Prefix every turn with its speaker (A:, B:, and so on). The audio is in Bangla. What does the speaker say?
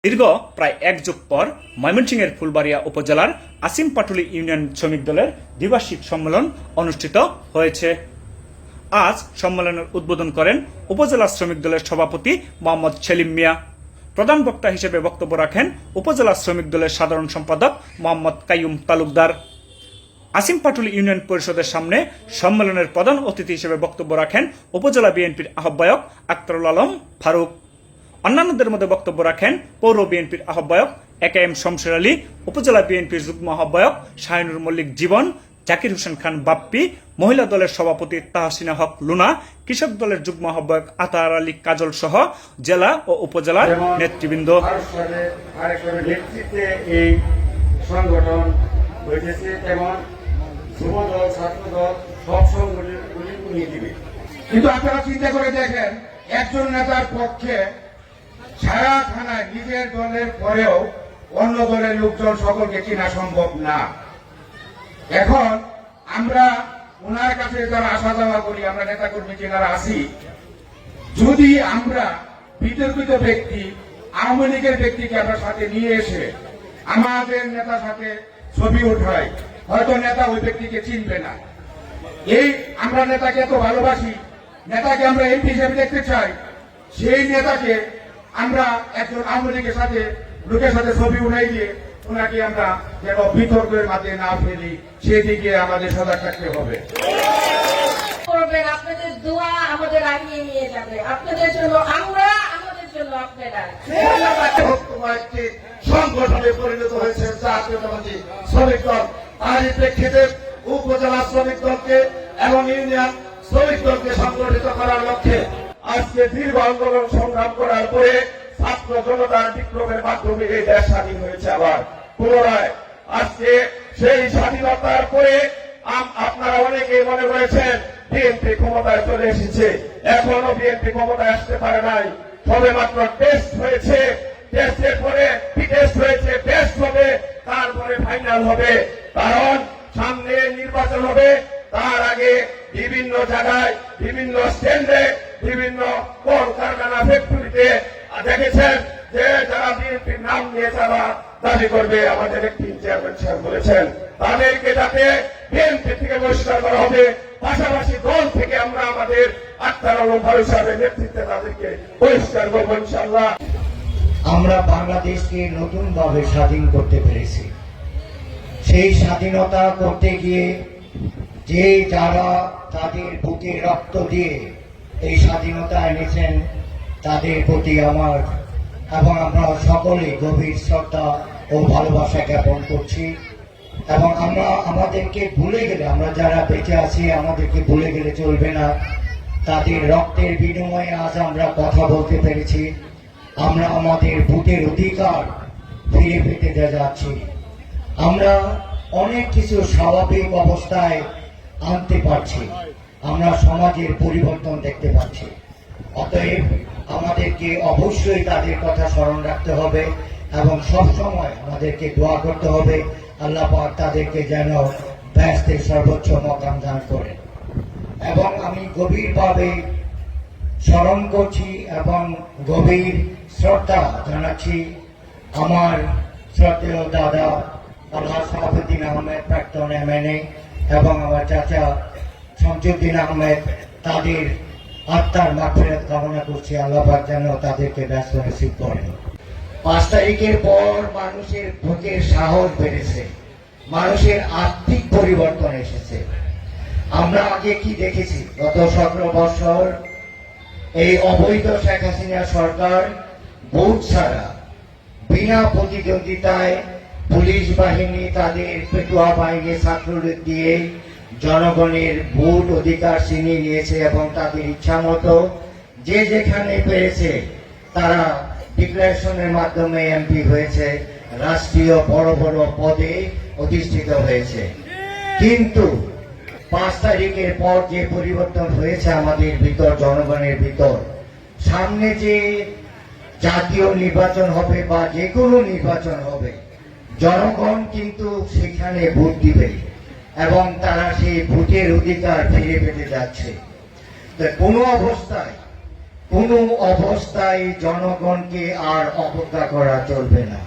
A: দীর্ঘ প্রায় এক যুগ পর ময়মনসিংহের ফুলবাড়িয়া উপজেলার আসিমপাটুলি ইউনিয়ন শ্রমিক দলের দ্বিবার্ষিক সম্মেলন অনুষ্ঠিত হয়েছে। আজ সম্মেলনের উদ্বোধন করেন উপজেলা শ্রমিক দলের সভাপতি মোহাম্মদ সেলিম মিয়া। প্রধান বক্তা হিসেবে বক্তব্য রাখেন উপজেলা শ্রমিক দলের সাধারণ সম্পাদক মোহাম্মদ কাইয়ুম তালুকদার। আসিমপাটুলি ইউনিয়ন পরিষদের সামনে সম্মেলনের প্রধান অতিথি হিসেবে বক্তব্য রাখেন উপজেলা বিএনপির আহ্বায়ক আক্তারুল আলম ফারুক। অন্যান্যদের মধ্যে বক্তব্য রাখেন পৌর বিএনপির আহ্বায়ক একেএম শমশের আলী, উপজেলা বিএনপির যুগ্ম আহ্বায়ক শাহিনুর মল্লিক জীবন, জাকির হোসেন খান বাপ্পি, মহিলা দলের সভাপতি তাহসিনা হক লুনা, কৃষক দলের যুগ্ম আহ্বায়ক আতার আলী কাজল সহ জেলা ও উপজেলার নেতৃবৃন্দ।
B: এই সংগঠন হয়েছে তেমন যুবদল, ছাত্রদল সব সংগঠনগুলি নিয়ে দিবে। কিন্তু আপনারা চিন্তা করে দেখেন, একজন নেতার পক্ষে সারা থানায় নিজের দলের পরেও অন্য দলের লোকজন সকলকে চেনা সম্ভব না। এখন আমরা ওনার কাছে যারা আসা যাওয়া করি, আমরা নেতা কর্মী যারা আছি, যদি আমরা বিতর্কিত ব্যক্তি আওয়ামী লীগের ব্যক্তিকে আমরা সাথে নিয়ে এসে আমাদের নেতার সাথে ছবি উঠাই, হয়তো নেতা ওই ব্যক্তিকে চিনবে না। এই আমরা নেতাকে এত ভালোবাসি, নেতাকে আমরা এমপি হিসেবে দেখতে চাই, সেই নেতাকে আমরা একজন আওয়ামী লীগের সাথে লোকের সাথে ছবি উঠাই দিয়ে ওনাকে আমরা যেন বিতর্কের মাঝে না ফেলি, সেদিকে আমাদের সজাগ থাকতে হবে।
C: আপনাদের দোয়া আমাদের আগিয়ে নিয়ে যাবে, আপনাদের জন্য আমরা, আমাদের জন্য আপনারা।
B: একটি সংগঠনে পরিণত হয়েছে জাতীয়তাবাদী শ্রমিক দল। আর এই প্রেক্ষিতে উপজেলা শ্রমিক দলকে এবং ইউনিয়ন শ্রমিক দলকে সংগঠিত করার লক্ষ্যে আজকে দীর্ঘ আন্দোলন সংগ্রাম করার পরে ছাত্র জনতার বিপ্লবের মাধ্যমে এই দেশ স্বাধীন হয়েছে। আবার পুনরায় আজকে সেই স্বাধীনতার পরে আপনারা অনেকেই মনে করেছেন বিএনপি ক্ষমতায় চলে এসেছে। এখনো বিএনপি ক্ষমতায় আসতে পারে নাই, সবে মাত্র টেস্ট হয়েছে। টেস্টের পরে টেস্ট হয়েছে, টেস্ট হবে, তারপরে ফাইনাল হবে। কারণ সামনে নির্বাচন হবে, তার আগে বিভিন্ন জায়গায়, বিভিন্ন স্ট্যান্ডে, বিভিন্ন কলকারখানা, ফ্যাক্টরিতে দেখেছেন যে যারা বিএনপির নাম নিয়ে তারা দাবি করবে, আমাদের একটি চেয়ারম্যান সাহেব বলেছেন তাদেরকে যাতে বিএনপি থেকে বহিষ্কার করা হবে। পাশাপাশি দল থেকে আমরা আমাদের আক্তার আলম ফারুক সাহেবের নেতৃত্বে তাদেরকে বহিষ্কার করবো ইনশাআল্লাহ।
D: আমরা বাংলাদেশকে নতুনভাবে স্বাধীন করতে পেরেছি। সেই স্বাধীনতা করতে গিয়ে যে যারা তাদের বুকে রক্ত দিয়ে এই স্বাধীনতা এনেছেন, তাদের প্রতি আমার এবং আমরা সকলে গভীর শ্রদ্ধা ও ভালোবাসা জ্ঞাপন করছি। এবং আমরা আমাদেরকে ভুলে গেলে, আমরা যারা বেঁচে আছি আমাদেরকে ভুলে গেলে চলবে না। তাদের রক্তের বিনিময়ে আজ আমরা কথা বলতে পেরেছি, আমরা আমাদের ভোটের অধিকার ফিরে পেতে যাচ্ছি। আমরা অনেক কিছু স্বাভাবিক অবস্থায় আনতে পারছি, আমরা সমাজের পরিবর্তন দেখতে পাচ্ছি। অতএব আমাদেরকে অবশ্যই তাদের কথা স্মরণ রাখতে হবে এবং সবসময় আমাদেরকে দোয়া করতে হবে আল্লাহ পাক তাদেরকে যেন ব্যস্তের সর্বোচ্চ মকাম দান করেন। এবং আমি গভীরভাবে স্মরণ করছি এবং গভীর শ্রদ্ধা জানাচ্ছি আমার শ্রদ্ধেয় দাদা আল্লাহ শাহাবুদ্দিন আহমেদ, প্রাক্তন এমএনএ, এবং আমার চাচা শামসুদ্দিন আহমেদ। তাদের আত্মার মাগফিরাত কামনা করছি, আল্লাহ পাক যেন তাদেরকে ব্যস্ত নসিব করেন। 5 তারিখের পর মানুষের বুকের সাহস বেড়েছে, মানুষের আর্থিক পরিবর্তন এসেছে। আমরা আগে কি দেখেছি? গত 17 বছর এই অবৈধ শেখ হাসিনা সরকার ভোট ছাড়া বিনা প্রতিদ্বন্দ্বিতায় পুলিশ বাহিনী, তাদের পেটুয়া বাহিনী, ছাত্রলীগ দিয়ে জনগণের ভোট অধিকার ছিনিয়ে নিয়েছে এবং তাদের ইচ্ছা মতো যে যেখানে পেরেছে তারা ডিক্লারেশনের মাধ্যমে এমপি হয়েছে, রাষ্ট্রীয় বড় বড় পদে অধিষ্ঠিত হয়েছে। কিন্তু 5 তারিখের পর যে পরিবর্তন হয়েছে আমাদের ভিতর, জনগণের ভিতর, সামনে যে জাতীয় নির্বাচন হবে বা যে কোনো নির্বাচন হবে, জনগণ কিন্তু সেখানে ভোট দিবে এবং তারা সেই ভোটের অধিকার ফিরে পেতে যাচ্ছে। কোনো অবস্থায় কোনো অবস্থায় জনগণকে আর অবজ্ঞা করা চলবে না।